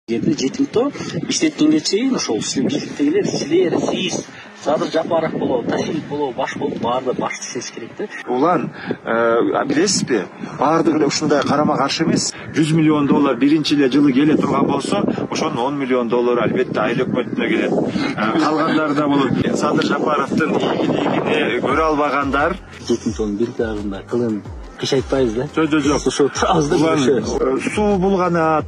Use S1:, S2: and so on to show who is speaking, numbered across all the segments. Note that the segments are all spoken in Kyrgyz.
S1: Жерде жетимтоо иштеткенге чейин ошол бийликтегилер сиз Садыр Жапаров болобу, Тасилов болобу, баш болуп баарды башты сезиш керек да.
S2: Улан билесизби, баардыгы эле ушундай карама каршы эмес. 100 миллион доллар биринчи эле жылы келе турган болсо, ошонун 10 миллион доллары албетте айыл өкмөтүнө келет. Калгандары да болот. Садыр Жапаровдун ийгилигин көрө албагандар.
S1: Жетимтоонун бир дагында кылын кышайтпайбыз да.
S2: Жок.
S1: Ошо азды
S2: суу булганат,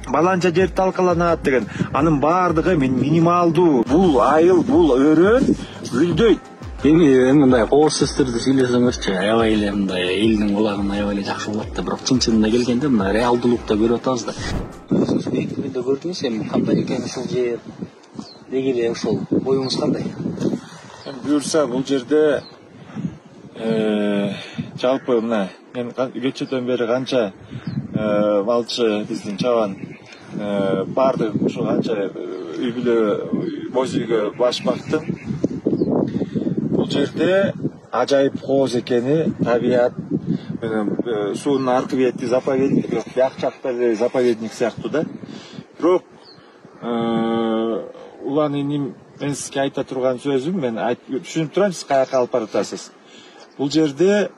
S2: баланча жер талкаланат деген, анын баардыгы минималдуу. Бул айыл, бул өрөөн гүлдөйт.
S1: Эми мындай кооз сөздөрдү сүйлөсөңөрчү, аябай эле мындай элдин кулагына аябай эле жакшы болот да. Бирок чын-чынына келгенде мына реалдуулукта көрүп атабыз да. Сиз бийликтигинде көрдүңүз эми кандай экен ушул жер? Деги эле ошол оюңуз кандай?
S2: Буюрса бул жерде жалпы мына мен кечээден бери канча малчы биздин чабан баардык ушу канча үй бүлө боз үйгө баш бактым. Бул жерде ажайып кооз экени, табият менен суунун аркы бети заповедник, бияк жакта эле заповедник сыяктуу да. Бирок улан иним мен сизге айта турган сөзүм, мен түшүнүп турам сиз каяка алып баратасыз. Бул жерде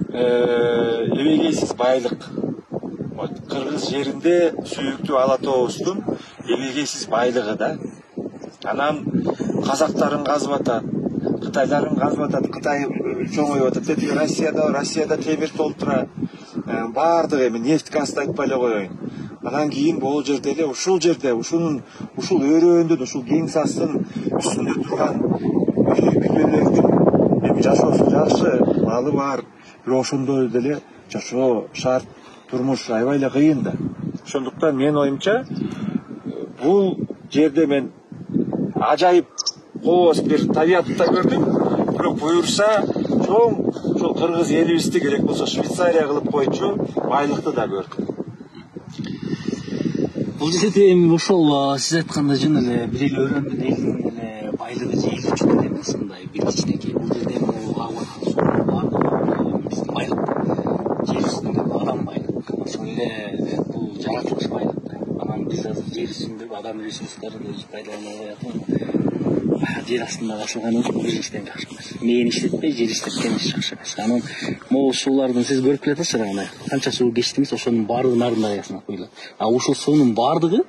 S2: эбегейсиз байлык. Кыргыз жеринде сүйүктүү ала тообуздун эбегейсиз байлыгы да. Анан казактарын казып атат, кытайларын казып атат, Кытай чоңоюп атат. Эти Россияда темир толтура, баардыгы эми нефть газды айтпай эле коеюн. Анан кийин бул жерде эле ушул жерде ушул өрөөндүн, ушул кең састын үстүндө турган үй бүлөлөрдүн эми жашоосу жакшы, малы бар, бирок ошондой деле жашоо шарт, турмуш аябай эле кыйын да. Ошондуктан менин оюмча бул жерде мен ажайып кооз бир табиятты да көрдүм. Бирок буюрса чоң ушул кыргыз элибизди керек болсо Швейцария кылып койчу байлыкты да көрдүм.
S1: Бул жерде эми ошол сиз айткандай жөн эле бир эле өрөөндүн элдин эле байлыгы же элүү чөкөт эмес, мындай бир кичинекей. Бул жерде биздин байлык жер үстүндөгү адам байлык, ошол эле бул жаратылыш байлык. Анан биз азыр жер үстүндөгү адам ресурстарын өзү пайдаланбай атабыз. Жер астында кашылган бир иштен жакшы эмес. Мээни иштетпей жер иштеткен иш жакшы эмес. Анан могу суулардын сиз көрүп келатасыздар ана канча суу кечтиңиз, ошонун баардыгы Нарын дарыясына куюлат. Ушул суунун баардыгы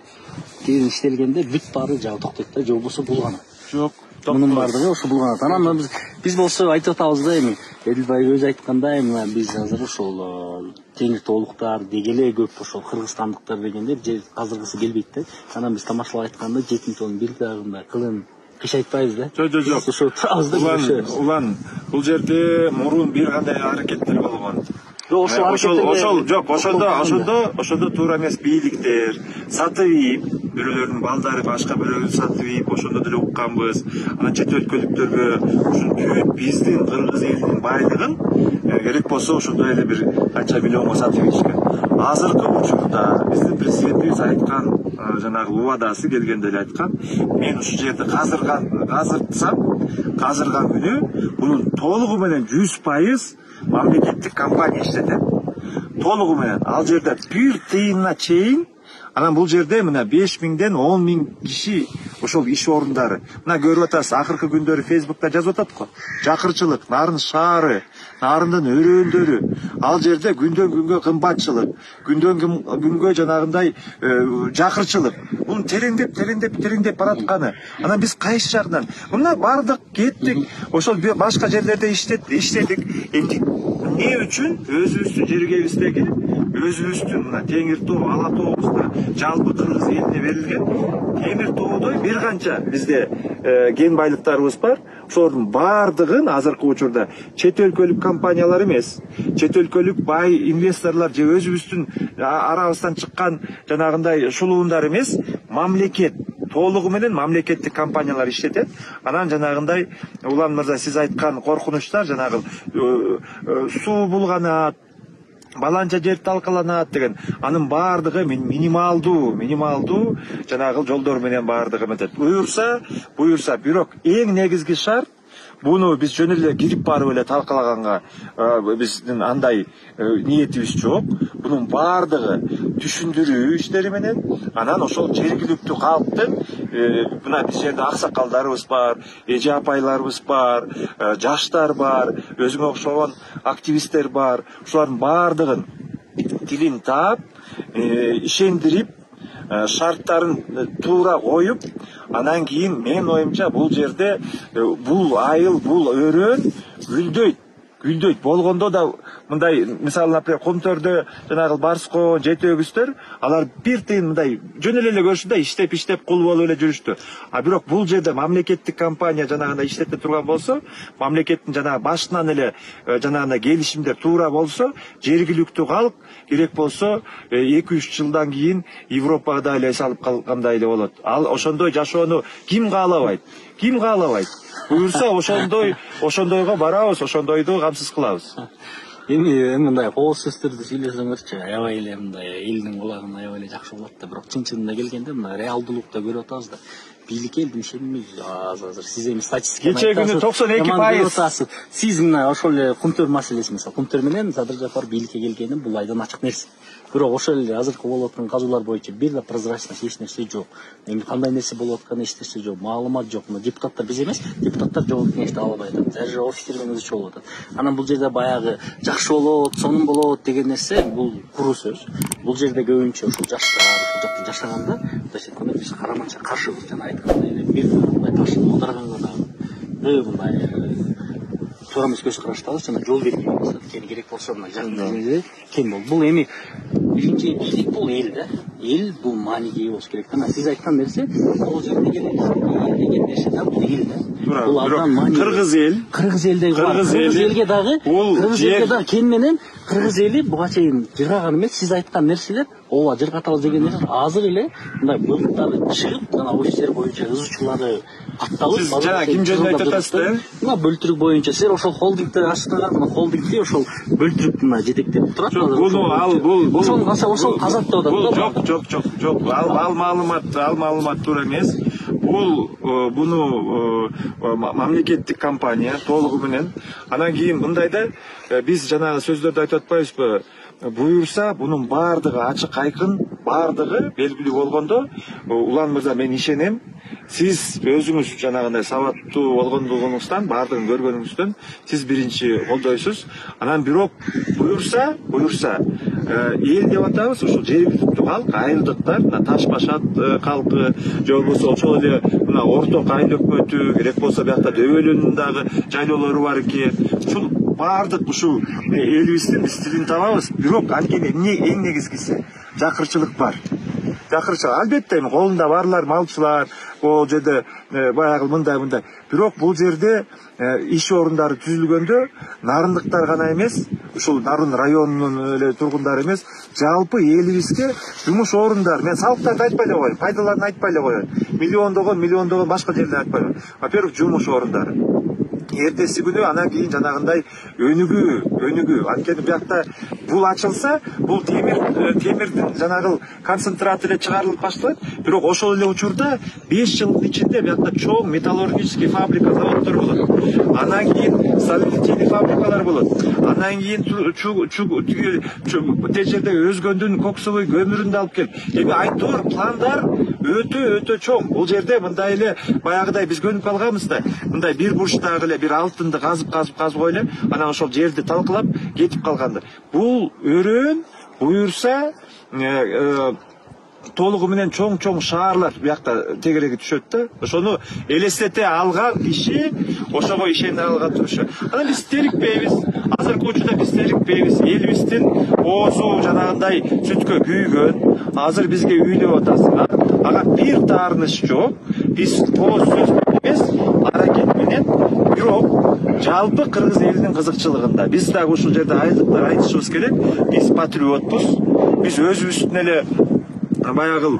S1: кийин иштелгенде бүт баары жагы токтойт да, же болбосо булганат.
S2: Жок,
S1: мунун баардыгы ошо булганат. Анан биз болсо айтып атабыз да, эми Эдилбай өзү айткандай, биз азыр ошол теңир тоолуктар деги эле көп ошол кыргызстандыктар дегендер жер каздыргысы келбейт да. Анан биз тамашалап айтканда жетимтоонун бир дагында кылын кышайтпайбыз да.
S2: Жок.
S1: Ошо азды
S2: улан бул жерде мурун бир кандай аракеттер болгон. Ошондо туура эмес бийликтер сатып ийип, бирөөлөрдүн балдары башка бирөөлөрдү сатып ийип, ошондо деле укканбыз. Анан чет өлкөлүктөргө ушинтип биздин кыргыз элинин байлыгын керек болсо ошондой эле бир канча миллионго сатып ийишкен. Азыркы учурда биздин президентибиз айткан, жанагы убадасы келгенде эле айткан, мен ушул жерди казырган күнү бунун толугу менен 100% мамлекеттик компания иштетет. Толугу менен. Ал жерде бир тыйынына чейин. Анан бул жерде мына 5000ден 10.000 киши ошол иш орундары. Мына көрүп атасыз, акыркы күндөрү Facebook'та жазып атат го. Жакырчылык, Нарын шаары, Нарындын өрөөндөрү. Ал жерде күндөн күнгө кымбатчылык, күндөн күнгө жанагындай жакырчылык. Бунун тереңдеп баратканы. Анан биз кайсы жагынан? Мына бардык, кеттик. Ошол башка жерлерде иштедик. Эми эмне үчүн өзүбүздүн жергебиздеги, өзүбүздүн мына Теңир тоо, Ала тообузда жалпы кыргыз элине берилген темир тоодой бир канча бизде кен байлыктарыбыз бар. Ошолордун баардыгын азыркы учурда чет өлкөлүк компаниялар эмес, чет өлкөлүк бай инвесторлор же өзүбүздүн арабыздан чыккан жанагындай шулуундар эмес, мамлекет толугу менен мамлекеттик компаниялар иштетет. Анан жанагындай Улан мырза сиз айткан коркунучтар, жанагы суу булганат, баланча жер талкаланат деген, анын баардыгы минималдуу жанагы жолдор менен баардыгы метет. Буюрса, бирок эң негизги шарт буну биз жөн эле кирип барып эле талкалаганга биздин андай ниетибиз жок. Бунун баардыгы түшүндүрүү иштери менен анан ошол жергиликтүү калктын мына биз жерде аксакалдарыбыз бар, эже апайларыбыз бар, жаштар бар, өзүңө окшогон активисттер бар. Ушулардын баардыгын тилин таап, ишендирип, шарттарын туура коюп, анан кийин менин оюмча бул жерде бул айыл, бул өрөөн гүлдөйт. Болгондо да мындай, мисалы, например, Комтөрдө жанагы Барскон, жетөбүздөр, алар бир тыйын мындай жөн эле көрүштү да, иштеп кул болуп эле жүрүштү. А бирок бул жерде мамлекеттик компания жанагындай иштете турган болсо, мамлекеттин жанагы башынан эле жанагындай келишимдер туура болсо, жергиликтүү калк керек болсо 2-3 жылдан кийин Европага да эле салып калгандай эле болот. Ал ошондой жашоону ким каалабайт? Буюрса ошондойго барабыз, ошондойду камсыз кылабыз.
S1: Эми мындай кооз сөздөрдү сүйлөсөңөрчү, аябай эле мындай элдин кулагына аябай эле жакшы болот да, бирок чын-чынына келгенде мына реалдуулукта көрүп атабыз да. Бийликке элдин ишеними азыр сиз эми статистиканы
S2: кече күнү 92%.
S1: Сиз мына ошол эле Кумтөр маселеси, мисалы Кумтөр менен Садыр Жапар бийликке келгени бул айдан ачык нерсе. Бирок ошол эле азыркы болуп аткан казуулар боюнча бир да прозрачность эч нерсе жок. Эми кандай нерсе болуп атканы эч нерсе жок, маалымат жок. Мына депутаттар биз эмес, депутаттар жогорку кеңеште алып айтат. Даже офистермен өзүчө болуп атат. Анан бул жерде баягы жакшы болот, сонун болот деген нерсе бул куру сөз. Бул жерде көбүнчө ушул жаштар, ушул жакта жашаганда, мындайча биз караманча каршыбыз, жана айткандай эле бир мындай ташын оодарганга да мындай туура эмес көз караштабыз, жана жол бербейбиз. Кени керек болсо мына жакын кем болду. Бул эми биринчи бийлик бул эл да. Эл бул мааниге болуш керек да. Сиз айткан нерсе бул жерде деген нерсе да, бул эл да. Бул абдан маанилүү. Кыргыз элдеги бар. Кыргыз элге дагы кен менен кыргыз эли буга чейин жыргаган эмес. Сиз айткан нерселер, ооба жыргатабыз деген нерсе азыр эле мындай бөлүктөр чыгып, жана офистер боюнча ызычуулары катталып,
S2: сиз жана ким жөнүндө айтып атасыз да?
S1: Мына бөлтүрүк боюнча силер ошол холдингди аштыңар, мына холдингди ошол бөлтүрүктү мына жетектеп турат. Ошол казат деп атат.
S2: Жок. Ал маалымат туура эмес. Буну мамлекеттик компания толугу менен. Анан кийин мындай да, биз жанагы сөздөрдү айтып атпайбызбы? Буюрса, бунун баардыгы ачык айкын, баардыгы белгилүү болгондо, Улан мырза, мен ишенем. Сиз өзүңүз жанагындай сабаттуу болгондугуңуздан, баардыгын көргөнүңүздөн сиз биринчи колдойсуз. Анан бирок буюрса, эл деп атабыз, ошол жергиликтүү калк, айылдыктар, мына Таш Башат калкы, же болбосо ошол эле мына Орток айыл өкмөтү, керек болсо биякта Дөбөлөнүн дагы жайлоолору бар экен. Ушул баардык ушул элибиздин биз тилин табабыз. Бирок анткени эң негизгиси жакырчылык бар. Албетте эми колунда барлар малчылар, бул жерде баягы мындай. Бирок бул жерде иш орундары түзүлгөндө нарындыктар гана эмес, ушул Нарын районунун эле тургундары эмес, жалпы элибизге жумуш орундар, мен салыктарды айтпай эле коеюн, пайдаларын айтпай эле коеюн. Миллиондогон башка жерлерди айтпай эле. Во-первых, жумуш орундары. Эртеси күнү анан кийин жанагындай өнүгүү. Анткени биякта бул ачылса, бул темирдин жанагы концентраты эле чыгарылып башталат. Бирок ошол эле учурда 5 жылдын ичинде биякта чоң металлургический фабрика, заводдор болот. Анан кийин сталелитейный фабрикалар болот. Анан кийин тез жерде өзгөндүн коксовый көмүрүн да алып келип. Эми айтор пландар өтө чоң. Бул жерде мындай эле баягыдай биз көнүп калганбыз да. Мындай бир бурчтагы эле бир алтынды казып эле, анан ошол жерди талкылап кетип калганды. Бул өрөөн буюрса толугу менен чоң шаарлар биякта тегереги түшөт да. Ошону элестете алган киши ошого ишене алган турушу. Анан биз терикпейбиз. Азыркы учурда биз терикпейбиз. Элибиздин оозу жанагындай сүткө күйгөн. Азыр бизге үйлөп атасыңар. Ага бир таарыныч жок. Биз кооз сөз эмес, аракет менен, бирок жалпы кыргыз элинин кызыкчылыгында биз дагы ушул жерде айылдыктар айтышыбыз керек. Биз патриотпуз. Биз өзүбүздүн эле баягы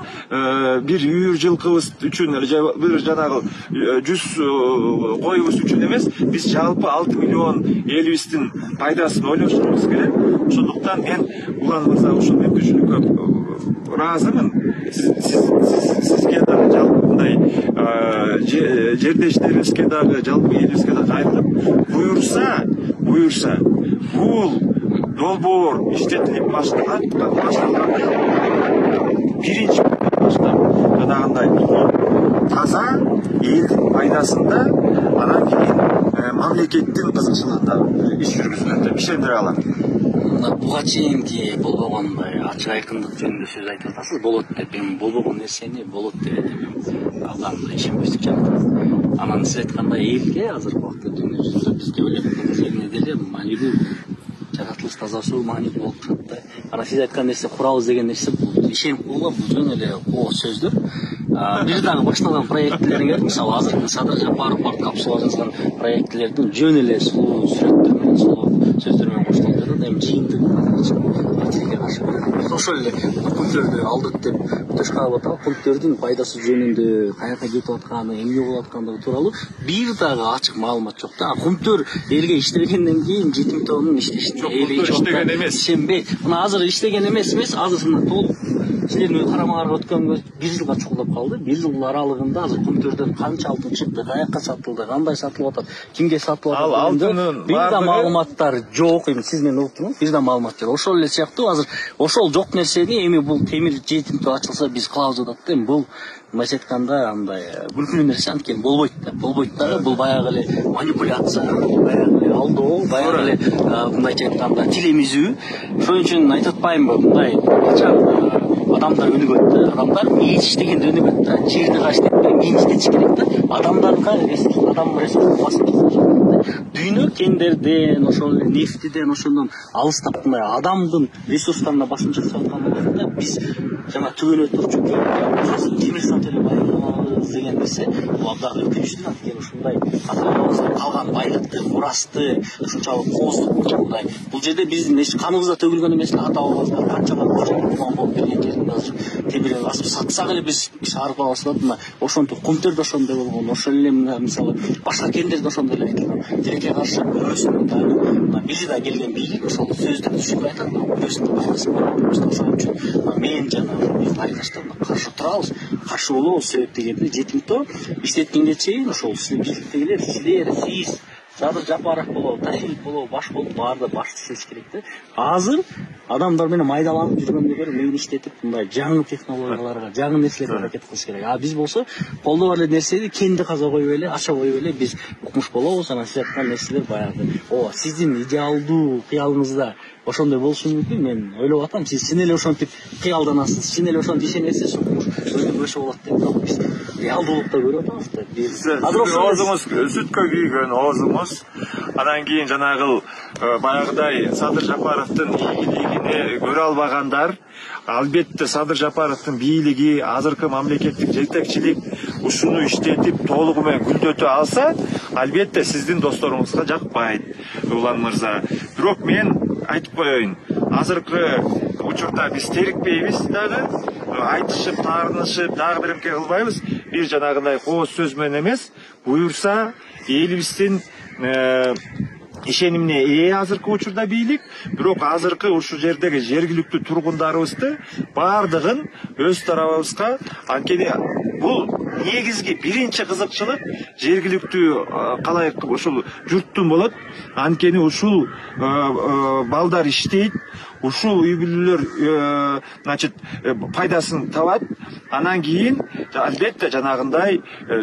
S2: бир үйүр жылкыбыз үчүн бир жанагы 100 коюбуз үчүн эмес, биз жалпы 6 миллион элибиздин пайдасын ойлошубуз керек. Ошондуктан мен Улан мырза ушул мүмкүнчүлүккө ыраазымын. Сизге дагы жалпы мындай жердештерибизге дагы жалпы элибизге дагы кайрылып буюрса бул долбоор иштетилип башталганда биринчи баштап жанагындай таза элдин пайдасында анан кийин мамлекеттин кызыкчылыгында иш жүргүзүлөт деп ишендире алам.
S1: Буга чейинки болбогондай ачык айкындык жөнүндө сөз айтып атасыз, болот деп. Эми болбогон нерсени болот деп алдамда ишенбестик жактырат. Анан сиз айткандай элге азыркы убакта дүйнө жүзүндө бизге элек элине деле маанилүү жаратылыш таза суу маанилүү болуп турат да. Анан сиз айткан нерсе курабыз деген нерсе бул ишенип калган, бул жөн эле коо сөздөр. Бир дагы башталган проектлериңер, мисалы азыркы Садыр Жапаров бар капсула жазган проектлердин жөн эле сулуу сүрөттөр менен сулуу сөздөр менен коштолуп жатат. Эми жыйынтыгы ошол эле пункттөрдү алдык деп төш кагып атабыз. Пункттөрдүн пайдасы жөнүндө, каяка кетип атканы, эмне болуп аткандыгы тууралуу бир дагы ачык маалымат жок да. Пункттөр элге иштелгенден кийин жетимтөөнүн иштешин
S2: иштеген эмес.
S1: Ишенбейт. Мына азыр иштеген эмес, азыр толук силердин карамаңарга өткөнгө 1 жылга чукулдап калды. 1 жыл аралыгында азыр пункттөрдөн канча алтын чыкты, каяка сатылды, кандай сатылып атат, кимге сатылып атат.
S2: Ал алтынын
S1: бир да маалыматтар жок. Эми сиз менен уктуңуз, бир да маалымат жок. Ошол эле сыяктуу азыр ошол жок нерсени эми бул темир жетимтөө ачылса биз кылабыз деп атат. Эми бул мындайча айтканда андай күлкүлүү нерсе анткени болбойт да. Бул баягы эле манипуляция, баягы эле алдоо, баягы эле мындайча айтканда тилемизүү. Ошон үчүн айтып атпаймынбы, мындай адамдар өнүгөт да. Адамдар эч иштегенде өнүгөт да. Жерди каштетпей мен иштетиш керек да. Адамдарга адам ресурс басып дүйнө кендерден, ошол нефтиден, ошондон алыстап мындай адамдын ресурстарына басым жасап аткан убакытта биз жана түгөнө турчу темир сатып эле байкалабыз деген нерсе бул абдан өкүнүчтүү. Анткени ушундай ата-бабабыздан калган байлыкты, мурасты ушунчалык кооздук мындай. Бул жерде биздин каныбызда төгүлгөн эмес, ата-бабабыздар канчалык курман болуп келген жерин азыр тебире басып сатсак эле биз арып алышат. Мына ошентип кумтөр ошондой болгон, ошол эле мисалы башка кендерде ошондой эле айтылган. Тилекке каршы бирөөсүнүн дагы бир да келген бийлик ошол сөздү түшүнбөй атат. Бирөөсүнүн пайдасы бар. Ошон үчүн мен жана айдаштарына каршы турабыз, каршы болобуз. Себеп дегенде жетимтөө иштеткенге чейин ошол бийликтегилер, сиз Садыр Жапаров болобу, Тахилов болобу, баш болуп баарда башчы иштеш керек да. Азыр адамдар менен майдаланып жүргөндө көрө мени иштетип мындай жаңы технологияларга, жаңы нерселерге аракет кылыш керек. Биз болсо колдо бар эле нерсени кенди каза коюп эле, ача коюп эле биз укмуш болобуз. Анан сиз айткан нерселер баягы сиздин идеалдуу кыялыңызда ошондой болушу мүмкүн. Мен ойлоп атам, сиз эле ошентип кыялданасыз, сиз эле ошентип ишенесиз, укмуш өзгөчө болот деп. Бирок биз реалдуулукта көрүп атабыз да.
S2: Оозуңуз сүткө күйгөн оозуңуз, анан кийин жанагыл баягыдай Садыр Жапаровдун бийлигине көрө албагандар, албетте Садыр Жапаровдун бийлиги, азыркы мамлекеттик жетекчилик ушуну иштетип толугу менен гүлдөтө алса, албетте сиздин досторуңузга жакпайт, Улан мырза. Бирок мен айтып коеюн, азыркы учурда биз терикпейбиз дагы, айтышып, таарынышып, дагы биремке кылбайбыз. Бир жанагындай кооз сөз менен эмес, буюрса элибиздин ишенимине ээ азыркы учурда бийлик. Бирок азыркы ушул жердеги жергиликтүү тургундарыбызды баардыгын өз тарабыбызга, анткени бул негизги биринчи кызыкчылык жергиликтүү калайык ушул журттун болот. Анткени ушул балдар иштейт, ушул үй бүлөлөр пайдасын табат. Анан кийин албетте жанагындай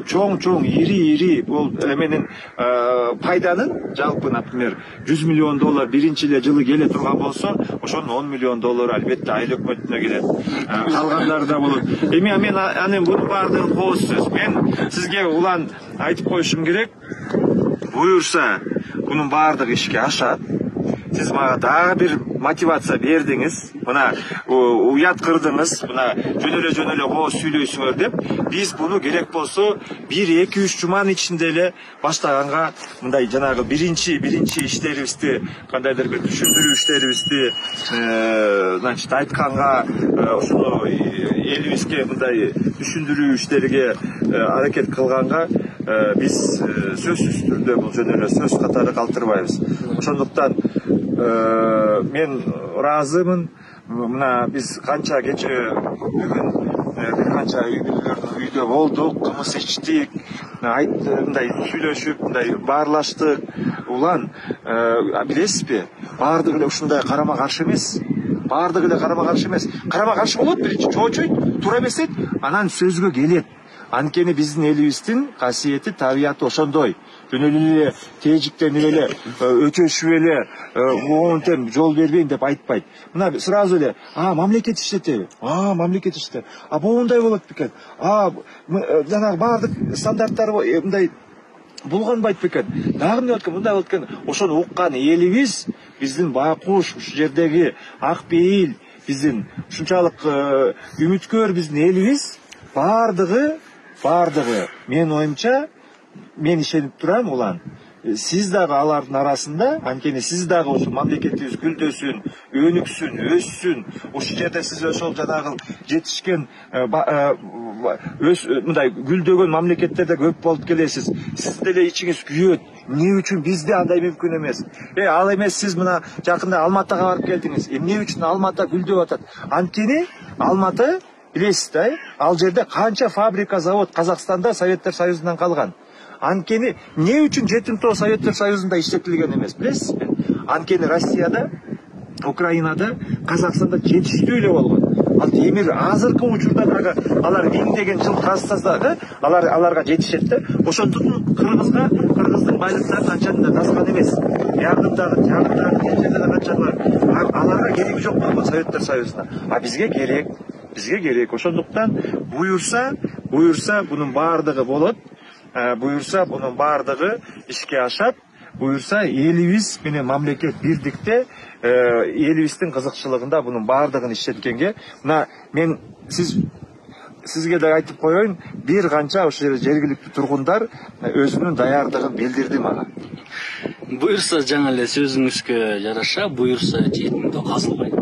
S2: чоң ири бул эменин пайданын жалпы, например, $100 миллион биринчи эле жылы келе турган болсо, ошонун $10 миллион албетте айыл өкмөтүнө келет. Калгандары да болот. Эми мен аны бунун баардыгы кооз сөз. Мен сизге улан айтып коюшум керек. Буюрса бунун баардыгы ишке ашат. Сиз мага дагы бир мотивация бердиңиз. Мына уят кырдыңыз, мына жөн эле кооз сүйлөйсүңөр деп. Биз буну керек болсо 1-2-3 жуманын ичинде эле баштаганга, мындай жанагы биринчи иштерибизди, кандайдыр бир түшүндүрүү иштерибизди айтканга, ошону элибизге мындай түшүндүрүү иштериге аракет кылганга биз сөзсүз түрдө бул жөн эле сөз катары калтырбайбыз. Ошондуктан мен ыраазымын. Мына биз канча кече бүгүн бир канча үй бүлөлөрдүн үйдө болдук, кымыз ичтик, мындай сүйлөшүп, мындай баарлаштык. Улан, билесизби? Баардыгы эле ушундай карама каршы эмес. Баардыгы эле карама каршы эмес. Карама каршы болот, биринчи чоочойт, туура эмесет, анан сөзгө келет. Анткени биздин элибиздин касиети, табияты ошондой. Жөн эле тежиктенип эле, өчөшүп эле, монтем жол бербейин деп айтпайт. Мына сразу эле, мамлекет иштетеби? Мамлекет иштеп. Моундай болот бекен. Жанагы баардык стандарттар мындай булганбайт бекен. Дагы эмне болот экен, мындай болот экен. Ошону уккан элибиз, биздин байкуш, ушу жердеги ак пейил, биздин ушунчалык үмүткөр биздин элибиз баардыгы менин оюмча, мен ишенип турам улан. Сиз дагы алардын арасында, анткени сиз дагы ошо мамлекетибиз гүлдөсүн, өнүксүн, өссүн. Ошол жерде сиз ошол жанагы жетишкен мындай гүлдөгөн мамлекеттерде көп болуп келесиз. Сиздин деле ичиңиз күйөт. Эмне үчүн бизде андай мүмкүн эмес? Ал эмес сиз мына жакында Алматыга барып келдиңиз. Эмне үчүн Алматы гүлдөп атат? Анткени Алматы, билесиз да, ал жерде канча фабрика, завод Казакстанда Советтер Союзунан калган. Анткени эмне үчүн жетим тоо Советтер Союзунда иштетилген эмес, билесизби? Анткени Россияда, Украинада, Казакстанда жетиштүү эле болгон. Ал темир азыркы учурда алар 1000 деген жыл казсаса, аларга жетишет да. Ошондуктан кыргыздын байлыктарын анча казган эмес. Жагындагы жерде канча бар. Аларга кереги жок болгон Советтер Союзуна. Бизге керек. Ошондуктан буюрса бунун баардыгы болот. Буюрса бунун баардыгы ишке ашат. Буюрса элибиз менен мамлекет бирдикте, элибиздин кызыкчылыгында бунун баардыгын иштеткенге, мына мен сизге да айтып коеюн, бир канча ошол жергиликтүү тургундар өзүнүн даярдыгын билдирди мага.
S1: Буюрса жаңы эле сөзүңүзгө жараша, буюрса жетимдөө казылбайт.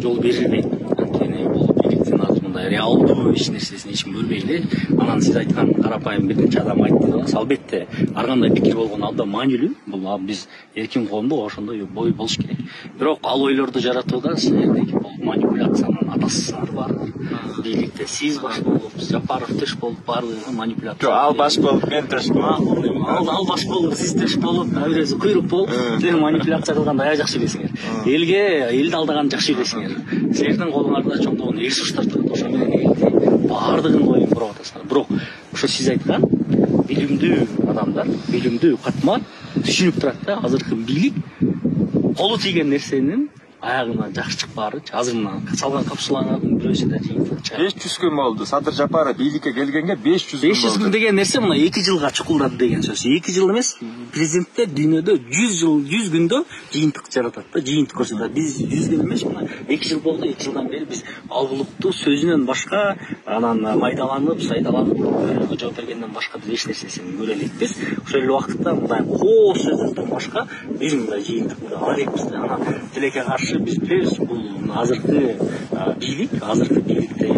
S1: Жол берилбейт. Анткени бул бийликтин артында реалдуу эч нерсесин эч көрбөй эле, анан сиз айткан карапайым бир нече адам айтты. Албетте, ар кандай пикир болгон абдан маанилүү. Бул биз эркин коомдо ошондой бой болуш керек. Бирок ал ойлорду жаратууда силердеги бул манипуляциянын атасылары бар. Бийликте сиз баш болуп, Жапаров төш болуп, баардыгы манипуляция.
S2: Жок, ал баш болуп, мен төш болуп.
S1: Ал баш болуп, сиз төш болуп, бирөөсү куйрук болуп, силер манипуляция кылганда аяк жакшы билесиңер. Элди алдаган жакшы билесиңер. Силердин колуңарда чоңдогон ресурстар турат, ошо менен элди баардыгын коюп буруп атасыңар. Бирок ошо сиз айткан билимдүү адамдар, билимдүү катмар түшүнүп турат да, азыркы бийлик колу тийген нерсенин аягына жакшы чыкпаары, азыр мына салган капсулаңардын бирөөсү да жыйынтык чыгат.
S2: 500 күн болду. Садыр Жапаров бийликке келгенге 500 күн болду.
S1: 500 күн деген нерсе мына 2 жылга чукулдады деген сөз. 2 жыл эмес, президенттер дүйнөдө 100 күндө жыйынтык жаратат да, жыйынтык көрсөтөт. Биз 100 күн эмес, мына 2 жыл болду, 2 жылдан бери биз алгылыктуу сөзүнөн башка, анан майдаланып, сайдаланып, жооп бергенден башка биз эч нерсесин көрө элекпиз. Ошол эле убакытта мындай коо сөздөрдөн башка биз мындай жыйынтык ала элекпиз да. Анан тилекке каршы biz biliriz bu azırkı birlikte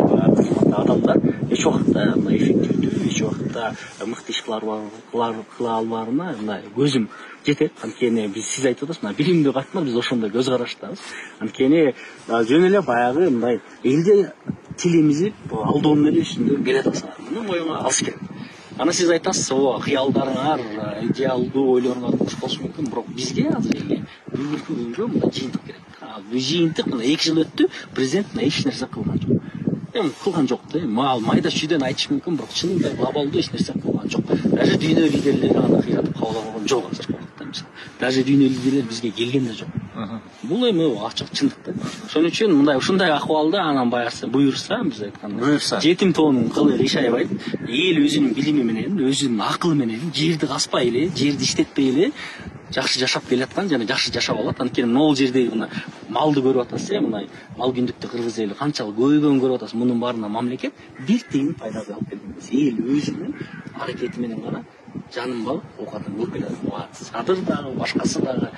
S1: adamlar hiç vakitte efektifli, hiç vakitte mıhtı işler kıla almalarına gözüm жетет. Анткени биз сиз айтып атасыз, билимдүү катмар биз ошондой көз караштабыз. Анткени жөн эле баягы мындай элде тилимизди алдоонун эле үстүндө келе атасыңар. Муну моюңа алыш керек. Ана сиз айтасыз, кыялдарыңар, идеалдуу ойлоруңар буш болушу мүмкүн, бирок бизге азыр эле бүгүнкү күнгө мына жыйынтык керек. Бул жыйынтык мына 2 жыл өттү, президент эч нерсе кылган жок. Кылган жок да. Майда чүйдөн айтыш мүмкүн, бирок чынында глобалдуу эч нерсе кылган жок. Даже дүйнө лидерлери аны кыйратып кабыл алган жок азыр. Даже дүйнө лидерлери бизге келген да жок. Бул эми ачык чындык да. Ошон үчүн ушундай акыбалда анан буюрса, биз айткандай жетим тоонун кылы иш аябайт. Эл өзүнүн билими менен, өзүнүн акылы менен жерди казбай эле, жерди иштетпей эле жакшы жашап келаткан жана жакшы жашап алат. Анткени могул жердеги мына малды көрүп атасыз, мына мал күндүктө кыргыз эли канчалык көйгөн көрүп атасыз. Мунун баарына мамлекет бир тыйын пайда алып келген. Эл өзүнүн аракети менен гана жанын балып оокатын көрүп келат. Садыр дагы, башкасы дагы,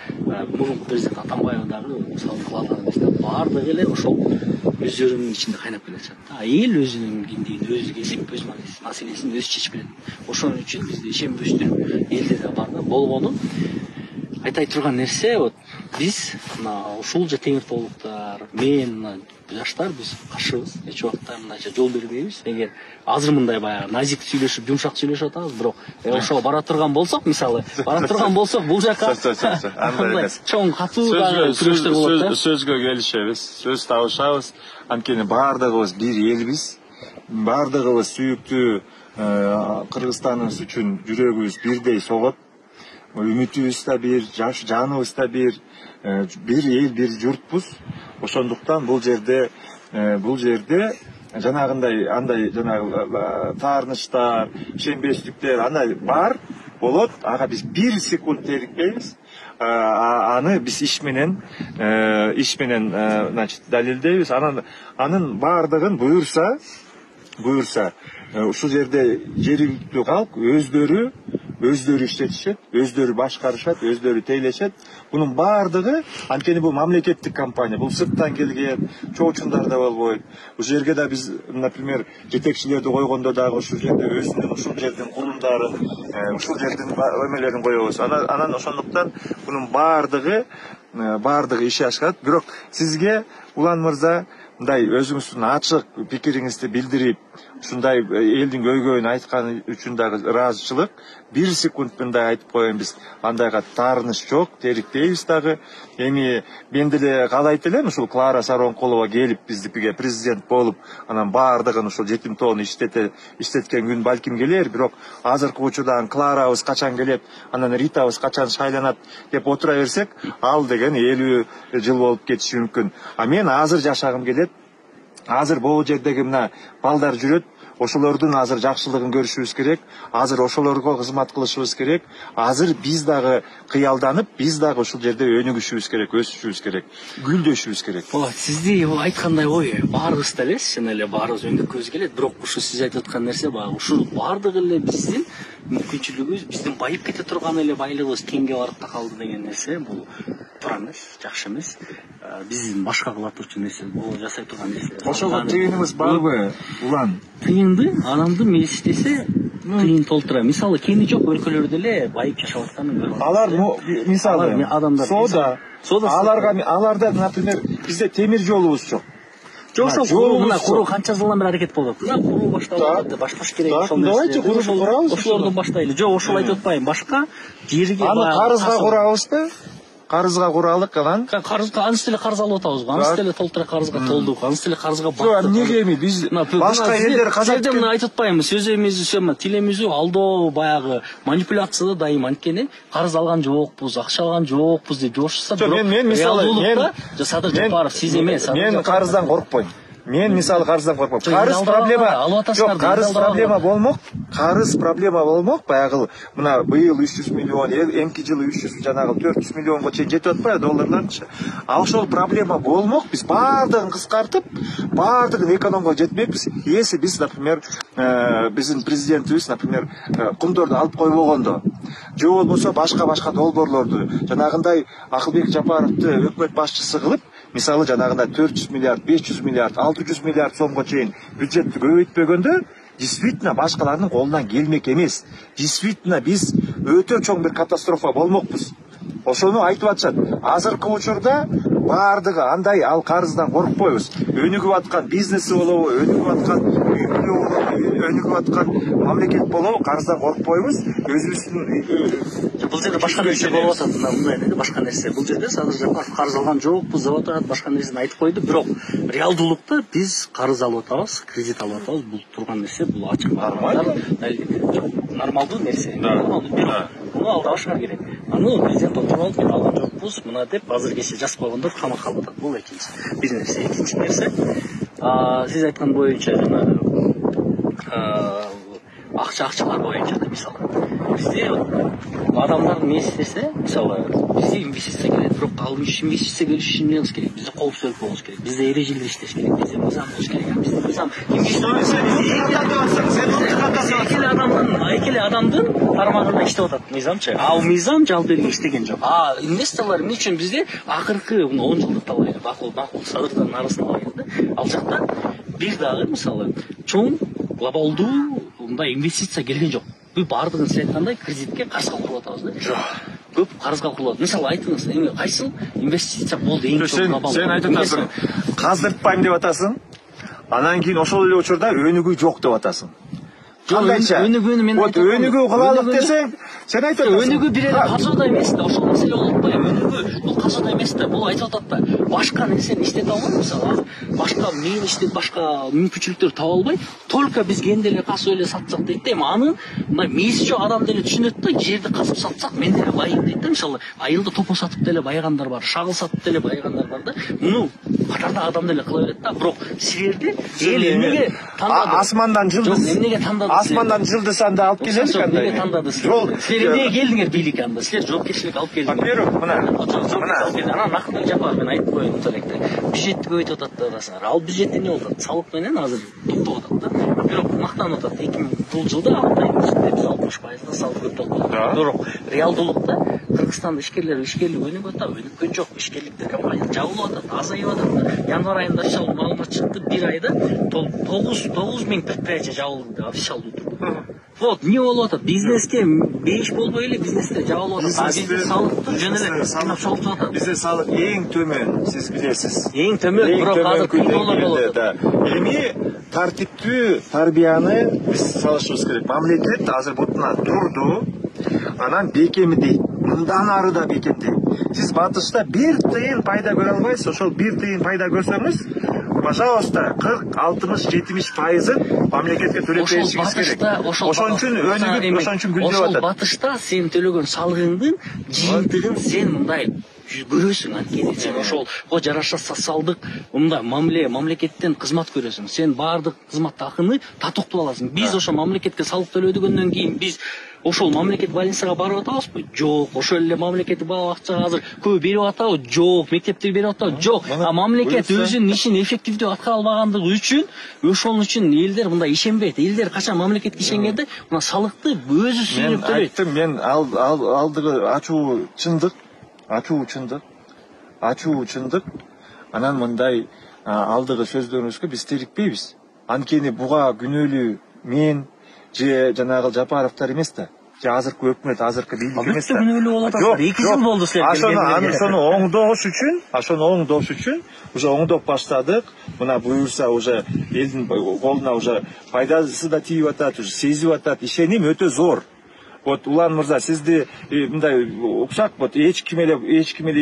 S1: мурунку президент Атамбаев дагы мисалы кылган эместер. Баардыгы эле ошол өздөрүнүн ичинде кайнап келатат. Эл өзүнүн киндигин өзү кесип, өз маселесин өзү чечип келет. Ошон үчүн бизде ишенбөстүк элде да бар да болгону. айтай турган нерсе вот биз мына ушул же темир тоолуктар мен мына жаштар биз каршыбыз эч убакта мындайча жол бербейбиз. Эгер азыр мындай баягы назик сүйлөшүп жумшак сүйлөшүп атабыз, бирок ошого бара турган болсок, мисалы бара турган болсок бул жака
S2: андай эмес.
S1: чоң катуу сүйлөштөр болот да.
S2: Сөзгө келишебиз, сөз табышабыз. Анткени бардыгыбыз бир элбиз. Бардыгыбыз сүйүктүү Кыргызстаныбыз үчүн жүрөгүбүз бирдей согот. Үмүтүбүз да бир, жаныбыз да бир эл, бир журтпуз. Ошондуктан бул жерде жанагындай андай жанагы таарынычтар, ишенбестиктер андай бар болот. Ага биз 1 секунд терикпейбиз. Аны биз иш менен значит далилдейбиз. Анын бардыгын буюрса ушул жерде жергиликтүү калк өздөрү иштетишет, өздөрү башкарышат, өздөрү тейлешет. Бунун бардыгы анткени бул мамлекеттик компания, бул сырттан келген чоочундар да болбойт. Ушул жерге да биз, например, жетекчилерди койгондо дагы ушул жерде өзүнүн ушул жердин курумдарын, ушул жердин өмөлөрүн коебуз. Анан ошондуктан бунун бардыгы иши ашат. Бирок сизге Улан мырза мындай өзүңүздүн ачык пикириңизди билдирип, ушундай элдин көйгөйүн айтканы үчүн дагы ыраазычылык. 1 секунд мындай айтып коеюн, биз андайга таарыныч жок, териктейбиз дагы. Эми мен деле каалайт элем ушул Клара Саронкулова келип биздикиге президент болуп, анан бардыгын ушул жетим тоону иштеткен күн балким келер, бирок азыркы учурда Кларабыз качан келет, анан Ритабыз качан шайланат деп отура берсек, ал деген 50 жыл болуп кетиши мүмкүн. А мен азыр жашагым келет. Азыр бул жердеги мына балдар жүрөт. Ошолордун азыр жакшылыгын көрүшүбүз керек. Азыр ошолорго кызмат кылышыбыз керек. Азыр биз дагы кыялданып, биз дагы ушул жерде өнүгүшүбүз керек, өсүшүбүз керек, гүлдөшүбүз керек.
S1: Ооба, сизди айткандай ой баарыбыз да элес, чын эле баарыбыз өнүккүбүз келет, бирок ушул сиз айтып аткан нерсе баягы ушул бардыгы эле биздин мүмкүнчүлүгүбүз, биздин байып кете турган эле байлыгыбыз кеңге барып такалды деген нерсе бул туура эмес, жакшы эмес. Биздин башка кыла турчу нерсе, бул жасай турган нерсе.
S2: Ошого тыйыныбыз барбы, Улан?
S1: Тыйынды, адамды мел иштесе тыйын толтура. Мисалы, кени жок өлкөлөрдө эле байып жашап атканын көрүп атабыз.
S2: Алар мисалы адамдар аларда, например, бизде темир жолубуз жок.
S1: Жок, мына куруу канча жылдан бери аракет болуп атат. Куруу башталып, башташ керек ошол нерсе.
S2: Давайте курабыз.
S1: Ошолордон баштайлы. Жок, ошол айтып атпайм. Башка жерге
S2: аны карызга курабызбы? Карызга куралык анан.
S1: Карызга аныс деле карыз алып атабызбы? Аныс деле толтура карызга толдук. Аныс деле карызга баттык.
S2: Жок, эмнеге эми биз башка элдер казак
S1: деп айтып атпаймынбы? Сөзүбүздү, тилимизди алдоо, баягы манипуляцияда дайым анткени карыз алган жокпуз, акча алган жокпуз деп жошурса,
S2: мен мисалы
S1: Садыр Жапаров сиз эмес.
S2: Мен карыздан коркпойм. Мен мисалы карыздан коркпойм. Карыз проблема болмок. Карыз проблема болмок. Баягы мына быйыл 300 миллион, эмки жылы 300 жанагы 400 миллионго чейин жетип атпайбы долларларчы. А ошол проблема болмок. Биз бардыгын кыскартып, бардыгын экономго жетмекпиз. Если биз, например, биздин президентибиз, например, кумдорду алып койбогондо, же болбосо башка долбоорлорду жанагындай Акылбек Жапаровду өкмөт башчысы кылып, мисалы жанагында 400 миллиард, 500 миллиард, 600 миллиард сомго чейин бюджетти көбөйтпөгөндө, действительно башкалардын колунан келмек эмес. Действительно биз өтө чоң бир катастрофа болмокпуз. Ошону айтып атышат. Азыркы учурда бардыгы андай ал карыздан коркпойбуз. Өнүгүп аткан бизнеси болобу, өнүгүп аткан мамлекет болобу, карыздан коркпойбуз. Өзүбүздүн
S1: бул жерде башка нерсе болуп атат, мындай деди, башка нерсе. Бул жерде Садыр Жапаров карыз алган жокпуз деп атат, башка нерсени айтып койду, бирок реалдуулукта биз карыз алып атабыз, кредит алып атабыз. Бул турган нерсе, бул ачык нормалдуу нерсе. Муну алдабашка керек. Аны президент отуруп алып алган жокпуз, мына деп азыр кече жазып койгондор камакка алып атат. Бул экинчи бир нерсе. Экинчи нерсе, сиз айткан боюнча жана акчалар боюнча да мисалы бизде адамдар не истесе, мисалы бизде инвестиция келет, бирок ал инвестиция келиш үчүн эмне кылыш керек? Бизде коопсуздук болуш керек, бизде эрежелер иштеш керек, бизде мыйзам болуш керек. Бизде мыйзам экеле адамдын тармагында иштеп атат мыйзамчы. Ал мыйзам жалпы элге иштеген жок. Инвесторлор эмне үчүн бизде акыркы 10 жылдыкта алайлы, макул Садырдын арасына алайлы. Ал жакта бир дагы мисалы чоң глобалдуу мындай инвестиция келген жок. Бул бардыгын сиз айткандай кредитке карызга куруп атабыз да.
S2: Жок.
S1: көп карызга кулат. Мисалы айтыңыз, эми кайсыл инвестиция болду эң чоң абал?
S2: Сен айтып атасың, каздыртпайм деп атасың. Анан кийин ошол эле учурда өнүгүү жок деп атасың. Кандайча?
S1: Өнүгүүнү мен
S2: вот өнүгүү кылалык десең, сен айтып атасың.
S1: Өнүгүү бир эле каржыда эмес да, ошол маселе болуп атпайбы. Өнүгүү бул каржыда эмес да, бул айтып атат да. Башка нерсени иштете албайбы, мисалы, башка мен иштеп башка мүмкүнчүлүктөр таба албай, только биз кенделе касып эле сатсак дейт да. Эми аны мына мээси жок адам деле түшүнөт да, жерди казып сатсак мен деле байым дейт да. Мисалы, айылда топо сатып деле байыгандар бар, шагыл сатып деле байыгандар бар да. Муну катарда адам деле кыла берет да. Бирок силерди эл эмнеге тандады?
S2: Асмандан жылдыз.
S1: Эмнеге тандады?
S2: Асмандан жылдысанды алып келели кандай?
S1: Эмнеге тандады силер? Силер эмнеге келдиңер бийликке анда? Силер жоопкерчилик алып келдиңер.
S2: Во-первых, мына
S1: анан акыркы жапа мен айтып коеюн мынтип электе. Бюджетти көбөйтүп атат да атасыңар. Ал бюджетти эмне болуп атат? Салык менен азыр токтоп атат да. Бирок мактанып атат. 2000 жылда биз 60% салык көп токтоп атат. Бирок реалдуулукта Кыргызстанда ишкерлик өнүгүп атат, өнүккөн жок. Ишкерликтер компания жабылып атат, азайып атат. Январь айында официалдуу маалымат чыкты. Бир айда 9000 предприятие жабылды деп официалдуу турду. Вот, не болуп атат. Бизнеске бейиш болбой эле бизнесте жабылып атат. Бизде салыкты жөн эле чогултуп атат.
S2: Бизде салык эң төмөн, сиз билесиз.
S1: Эң төмөн, бирок азыр $10 болуп атат.
S2: Эми тартиптүү тарбияны биз салышыбыз керек. Мамлекет азыр бутуна турду. Анан бекемдейт. Мындан ары да бекемдейт. Сиз батышта бир тыйын пайда көрө албайсыз. Ошол бир тыйын пайда көрсөңүз, пожалуйста, 40-60% мамлекетке төлөп беришиңиз керек. Ошон үчүн өнүгүп, ошон үчүн гүлдөп атат.
S1: Ошол батышта сен төлөгөн салыгыңдын жыйынтыгын сен мындай көрөсүң, анткени сен ошолго жараша социалдык мындай мамлекеттен кызмат көрөсүң. Сен баардык кызмат акыны татыктуу аласың. Биз ошо мамлекетке салык төлөдүгөндөн кийин биз ошол мамлекет больницага барып атабызбы? Жок. Ошол эле мамлекет бала акчага азыр көп берип атабы? Жок. Мектептер берип атабы? Жок. А мамлекет өзүнүн ишин эффективдүү аткара албагандыгы үчүн, ошол үчүн элдер мындай ишенбейт. Элдер качан мамлекетке ишенгенде, мына салыкты өзү сүрүп төлөйт.
S2: Мен айттым, мен алдыгы ачуу чындык. Анан мындай алдыгы сөздөрүңүзгө биз терикпейбиз. Анткени буга күнөөлүү мен же жанагы Жапаровдор эмес да. Же азыркы өкмөт, азыркы бийлик эмес да.
S1: Күнөөлүү болуп атат. 2 жыл болду силер
S2: келгениңерге. Ошону оңдош үчүн уже оңдоп баштадык. Мына буюрса уже элдин колуна уже пайдасы да тийип атат, уже сезип атат. Ишеним өтө зор. Вот Улан мырза, сизди мындай уксак, вот эч ким эле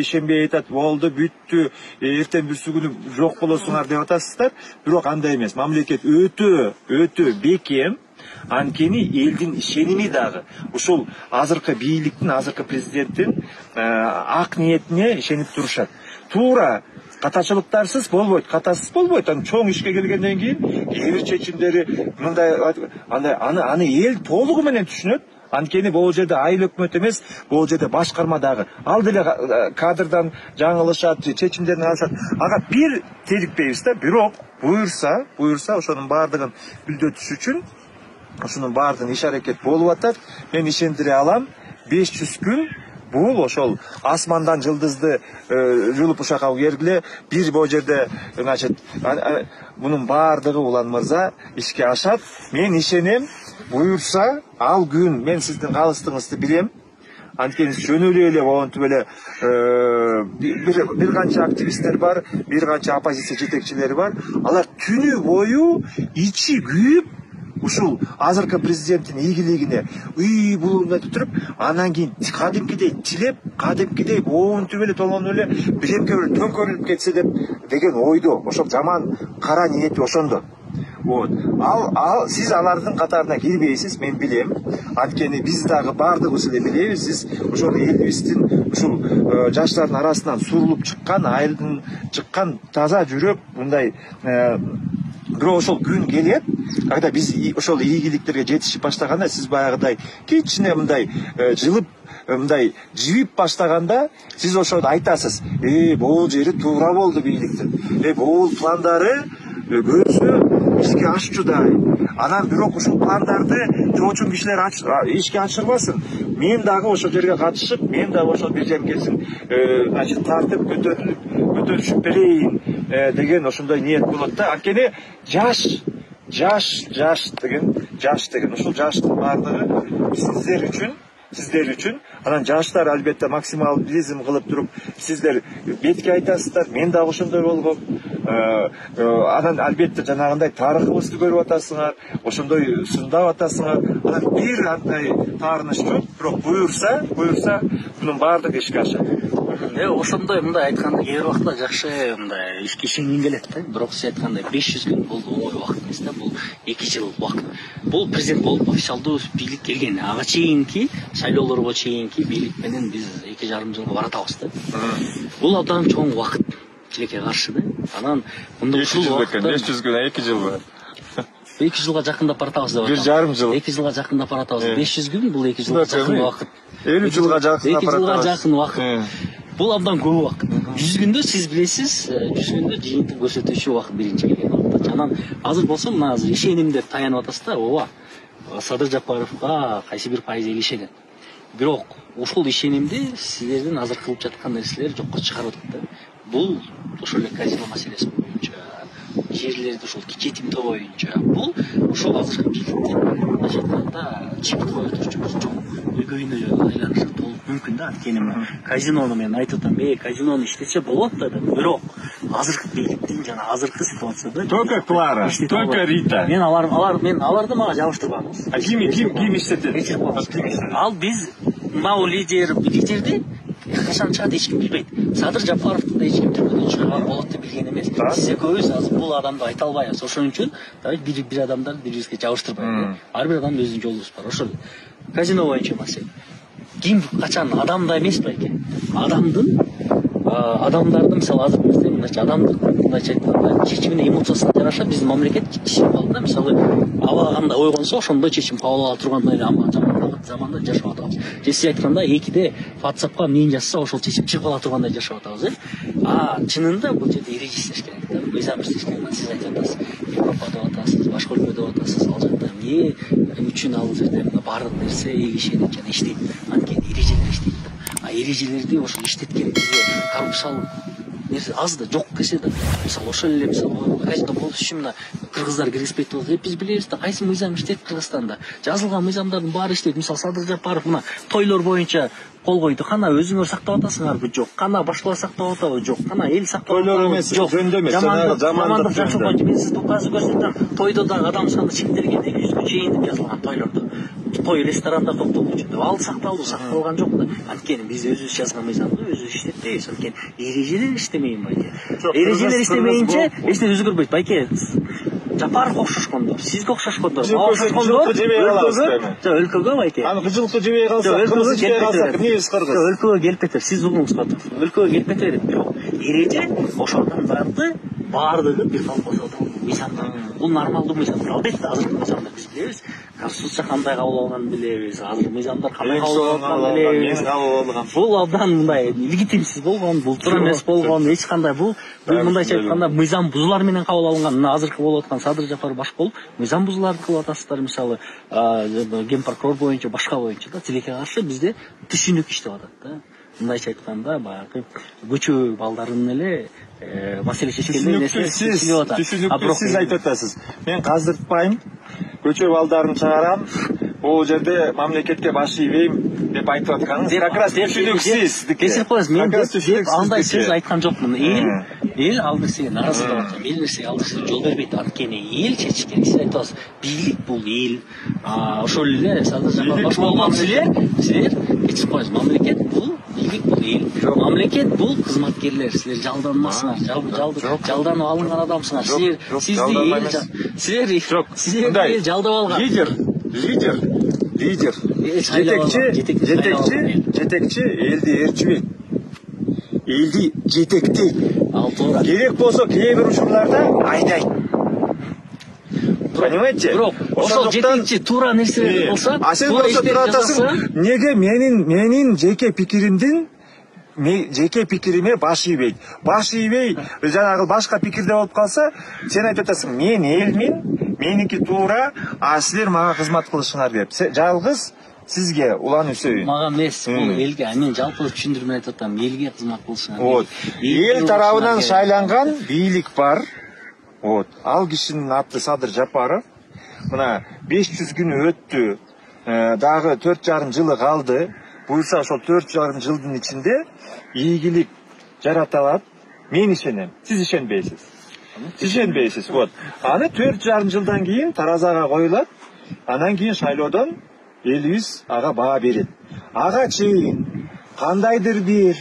S2: ишенбей айтат, болду, бүттү, эртең бүрсү күнү жок болосуңар деп атасыздар. Бирок андай эмес. Мамлекет өтө бекем. Анткени элдин ишеними дагы ушул азыркы бийликтин, азыркы президенттин ак ниетине ишенип турушат. Туура катачылыктарсыз болбойт, катасыз болбойт. Аны чоң ишке келгенден кийин кээ бир чечимдери мындай аны эл толугу менен түшүнөт. Анткени бул жерде айыл өкмөт эмес, бул жерде башкармадагы ал деле кадрдан жаңылышат, чечимдерин алышат. Ага бир терикпейбиз да, бирок буюрса ошонун баардыгын билдетиш үчүн ошонун баардыгын иш аракет болуп атат. Мен ишендире алам, 500 күн бул ошол асмандан жылдызды жулуп ушака кергиле бир бул жерде, значит, мунун баардыгы Улан мырза ишке ашат. Мен ишенем, буюрса ал күн мен сиздин калыстыгыңызды билем. Анткени жөнөлүү эле монтип эле бир канча активисттер бар, бир канча оппозиция жетекчилери бар. Алар түнү бою ичи күйүп ушул азыркы президенттин ийгилигине бул этип туруп, анан кийин кадимкидей тилеп, кадимкидей монтип эле толгонуп эле биремге бир төңкөрүлүп кетсе деген ойдо. Ошол жаман кара ниети ошондо. Вот. Сиз алардын катарына кирбейсиз, мен билем. Анткени биз дагы баардыгыбыз эле билебиз, сиз ошол элибиздин ушул жаштардын арасынан сурулуп чыккан, айылдан чыккан таза жүрөк мындай. Бирок ошол күн келет, когда биз ошол ийгиликтерге жетишип баштаганда, сиз баягыдай кичине мындай жылып, мындай жибип баштаганда, сиз ошону айтасыз. Бул жери туура болду бийликтин. Бул пландары көрсө ишке ашчудай. Анан бирок ушул пландарды чоочун кишилер ишке ашырбасын. Мен дагы ошол жерге катышып, мен дагы ошол бир жемкесин значит тартып көтөрүшүп берейин деген ошондой ниет болот да. Анткени жаш деген ушул жаштын баардыгы сиздер үчүн сиздер үчүн. Анан жаштар албетте максимализм кылып туруп, сиздер бетке айтасыздар, мен дагы ошондой болгом. Анан албетте жанагындай тарыхыбызды көрүп атасыңар, ошондой сундап атасыңар. Анан бир андай таарыныч жок, бирок буюрса, мунун баардыгы ишке ашат.
S1: Ошондой мындай айтканда кээ бир убакта жакшы мындай ишке ишенгим келет да. Бирок сиз айткандай 500 күн бул оңой убакыт эмес да, бул 2 жыл убакыт. Бул президент болуп официалдуу бийлик келген. Ага чейинки шайлоолорго чейинки бийлик менен биз 2,5 жылга баратабыз да. Бул абдан чоң убакыт тилекке каршы да. Анан мындай ушул убакытта
S2: 500 күн 2 жыл бар.
S1: 2 жылга жакындап баратабыз деп
S2: атам. 1,5 жыл.
S1: 2 жылга жакындап баратабыз. 500 күн бул 2 жылга жакын убакыт.
S2: 50 жылга жакындап баратабыз.
S1: 2 жылга жакын убакыт. Бул абдан көп убакыт. 100 күндө сиз билесиз, 100 күндө жыйынтык көрсөтүүчү убакыт биринчи келген убакта. Анан азыр болсо мына азыр ишеним деп таянып атасыз да, ооба. Садыр Жапаровго кайсы бир пайыз эл ишенет. Бирок ушул ишенимди сиздердин азыр кылып жаткан нерселер жокко чыгарып атат да. Бул ошол эле казино маселеси боюнча, жерлерди ушул четимтөө боюнча, бул ошол азыркы бийликтин мындайча айтканда чип коюп турчу чоң өлкөгүнө айланышы толук мүмкүн да. Анткени казинону мен айтып атам, казинону иштесе болот да. Бирок азыркы бийликтин жана азыркы ситуацияда
S2: только Клара, только Рита.
S1: Мен аларды мага жабыштырбаңыз.
S2: А ким иштетет?
S1: Ал биз мау лидерди качан чыгат эч ким билбейт. Садыр Жапаровду да эч ким түрмөдөн чыгарып болот деп билген эмес. Сиз экөөбүз азыр бул адамды айта албайбыз. Ошон үчүн бир адамдар бирибизге жабыштырбайбыз. Ар бир адамдын өзүнүн жолубуз бар. Ошол казино боюнча маселе. Ким качан адамда эмес байке. Адамдардын мисалы азыр мындайча адамдык мындайча айтканда чечимине эмоциясына жараша биздин мамлекет чечим кабыл да. Мисалы аба кандай ойгонсо ошондой чечим кабыл ала тургандай заманда жашап атабыз. Же сиз айткандай экиде WhatsAppка эмне жазса ошол чечим чыгып ала тургандай жашап атабыз. Чынында бул жерде эреже иштеш керек да. Мыйзам иштеш керек. Сиз айтып атасыз, Европа деп атасыз, башка өлкө деп атасыз. Ал жакта эмне үчүн ал жерде баардык нерсе ишенет жана иштейт. Анткени эрежелер иштейт да. Эрежелерди ошол иштеткен кезде коррупциялык нерсе аз да жок десе да. Мисалы ошол эле казино болуш үчүн мына кыргыздар киргизбейт болот деп биз билебиз да. Кайсы мыйзам иштейт Кыргызстанда? Жазылган мыйзамдардын баары иштейт. Мисалы Садыр Жапаров мына тойлор боюнча кол койду. Кана өзүңөр сактап атасыңарбы? Жок. Кана башкалар сактап атабы? Жок. Кана эл сактап атабы?
S2: Тойлор эмес, жөндө эмес.
S1: Жамандык жакшы мен сизди указы көрсөтөм. Тойдо дагы адам саны чектелген 200 чейин деп жазылган тойлордо. Той ресторанда топтолуу үчүн. Ал сакталган жок да. Анткени биз өзүбүз жазган мыйзамды өзүбүз иштетпейбиз. Анткени эрежелер иштемейин байке. Эрежелер иштемейинче эч нерсе өзгөрбөйт байке. Жапаровго окшошкондор, сизге окшошкондор, өлкөгө байке.
S2: Аны кыжылыкты жебей калса, кырмызы жебей калса, эмнебиз кыргыз?
S1: Өлкөгө келип кетер, сиз угуңузга туруп. Өлкөгө келип кетер. Бирок эреже ошондон баардыгы бир колхоздун мыйзамы. Бул нормалдуу мыйзам. Албетте азыркы мыйзамды биз билебиз. Конституция кандай кабыл алганын билебиз. Азыр мыйзамдар кандай кабыл алганын билебиз. Бул абдан мындай легитимсиз болгон, бул туура эмес болгон, эч кандай бул мындайча айтканда мыйзам бузуулар менен кабыл алынган. Мына азыркы болуп аткан Садыр Жапаров башка болуп, мыйзам бузууларды кылып атасыздар. Мисалы, ген прокурор боюнча, башка боюнча да тилекке каршы бизде түшүнүк иштеп атат да. Мындайча айтканда баягы көчө балдарын эле маселе чечкенде нерсе чечилип атат.
S2: Түшүнүктү сиз айтып атасыз. Мен каздыртпайм, көчө балдарын чыгарам, бул жерде мамлекетке баш ийбейм деп айтып атканыңыз как раз түшүнүксүз.
S1: Кесип коебуз, мен деп андай сөз айткан жокмун. Эл ал нерсеге нааразы болуп атат. Эл нерсеге ал нерсеге жол бербейт. Анткени эл чечиш керек. Сиз айтып атасыз, бийлик бул эл. Ошол эле Садыр Жапаров баш болгон силер кечип коебуз. Мамлекет бул бийлик бул эл. Мамлекет бул кызматкерлер. Силер жалданмасыңар. Жалданып алынган адамсыңар. Силер эл жалдап алган.
S2: Лидер. Жетекчи элди ээрчибейт. Элди жетектейт.
S1: Ал туура.
S2: Керек болсо кээ бир учурларда айдайт. Понимаете?
S1: Ошол жетекчи туура нерсе болсо,
S2: сен болсо тура атасың. Неге менин жеке пикириме баш ийбейт. Баш ийбей, жанагы башка пикирде болуп калса, сен айтып атасың, мен элмин, меники туура, силер мага кызмат кылышыңар деп. Жалгыз сизге улан үсөйүн.
S1: Мага эмес, бул элге, мен жалпы түшүндүрмө айтып атам, элге кызмат кылышыңар.
S2: Вот. Эл тарабынан шайланган бийлик бар. Вот. Ал кишинин аты Садыр Жапаров. Мына 500 күн өттү. дагы 4,5 жылы калды. Буюрса ошол 4,5 жылдын ичинде ийгилик жарата алат. Мен ишенем. Сиз ишенбейсиз. Сиз ишенбейсиз. Вот. Аны 4,5 жылдан кийин таразага коюлат. Анан кийин шайлоодон элибиз ага баа берет. Ага чейин кандайдыр бир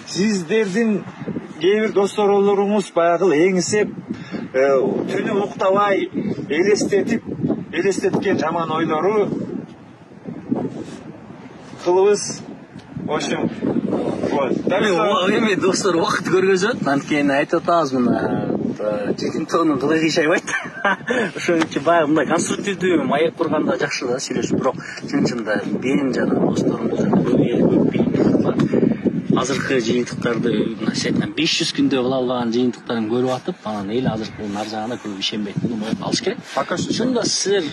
S2: сиздердин кээ бир досторлоруңуз баягы эңсеп, түнү уктабай элестеткен жаман ойлору кылыбыз. В общем, вот.
S1: Эми достор убакыт көргөзөт. Анткени айтып атабыз мына жигинтонун кылыгы ишайбайт. Ошон үчүн баягы мындай конструктивдүү маек курганда жакшы да сүйлөшүп, бирок чын-чында мен жана досторумдуз көп билбейт. Азыркы жыйынтыктарды мынча айтканда 500 күндө кыла алган жыйынтыктарын көрүп атып, анан эл азыркы ар жагына көп ишенбейт. Муну моюнга алыш керек. Ошондо силер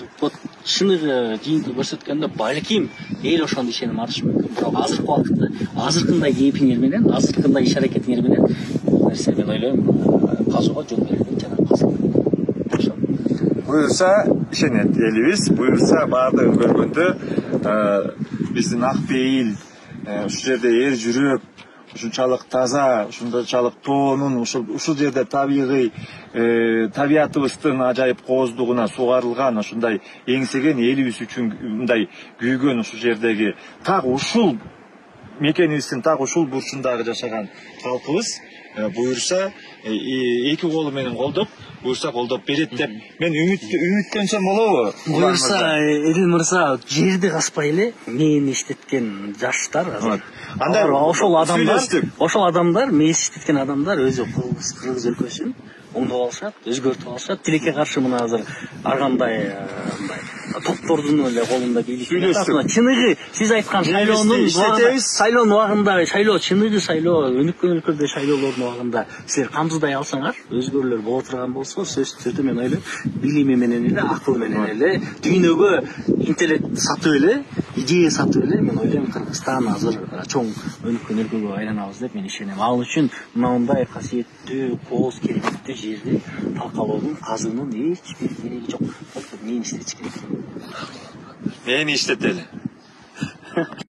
S1: чыныгы жыйынтык көрсөткөндө балким эл ошондо ишенип алышы мүмкүн. Бирок азыркы убакытта азыркындай кейпиңер менен, азыркындай иш аракетиңер менен нерсе мен ойлойм казууга жол берилет жана
S2: буюрса ишенет элибиз, буюрса баардыгын көргөндө биздин ак пейил, ушул жерде эр жүрөк, ушунчалык таза, ушунчалык тоонун ушул жерде табигый табиятыбыздын ажайып кооздугуна сугарылган, ушундай эңсеген элибиз үчүн мындай күйгөн ушул жердеги так ушул мекенибиздин так ушул бурчундагы жашаган калкыбыз буюрса эки колу менен колдоп, буюрса колдоп берет деп мен үмүттөнсөм болобу?
S1: Буюрса Элин мырза жерди каспай эле мээни иштеткен жаштар анда ошол адамдар мээни иштеткен адамдар өзү кыргыз өлкөсүн оңдоп алышат, өзгөртүп алышат. Тилекке каршы мына азыр ар кандай топтордун эле колунда бийлик. Чыныгы сиз айткан шайлоонун убагында чыныгы шайлоо, өнүккөн өлкөдө шайлоолордун убагында силер камсыздай алсаңар, өзгөрүүлөр боло турган болсо, сөзсүз түрдө мен ойлойм, билими менен эле, акыл менен эле, дүйнөгө интеллект сатып эле, идея сатып эле, мен ойлойм Кыргызстан азыр чоң өнүккөн өлкөгө айланабыз деп мен ишенем. Ал үчүн мындай касиеттүү, кооз кереметтүү жерди талкалоонун, казуунун эч бир кереги жок. Мени иштетиш керек.
S2: Мени иштетели.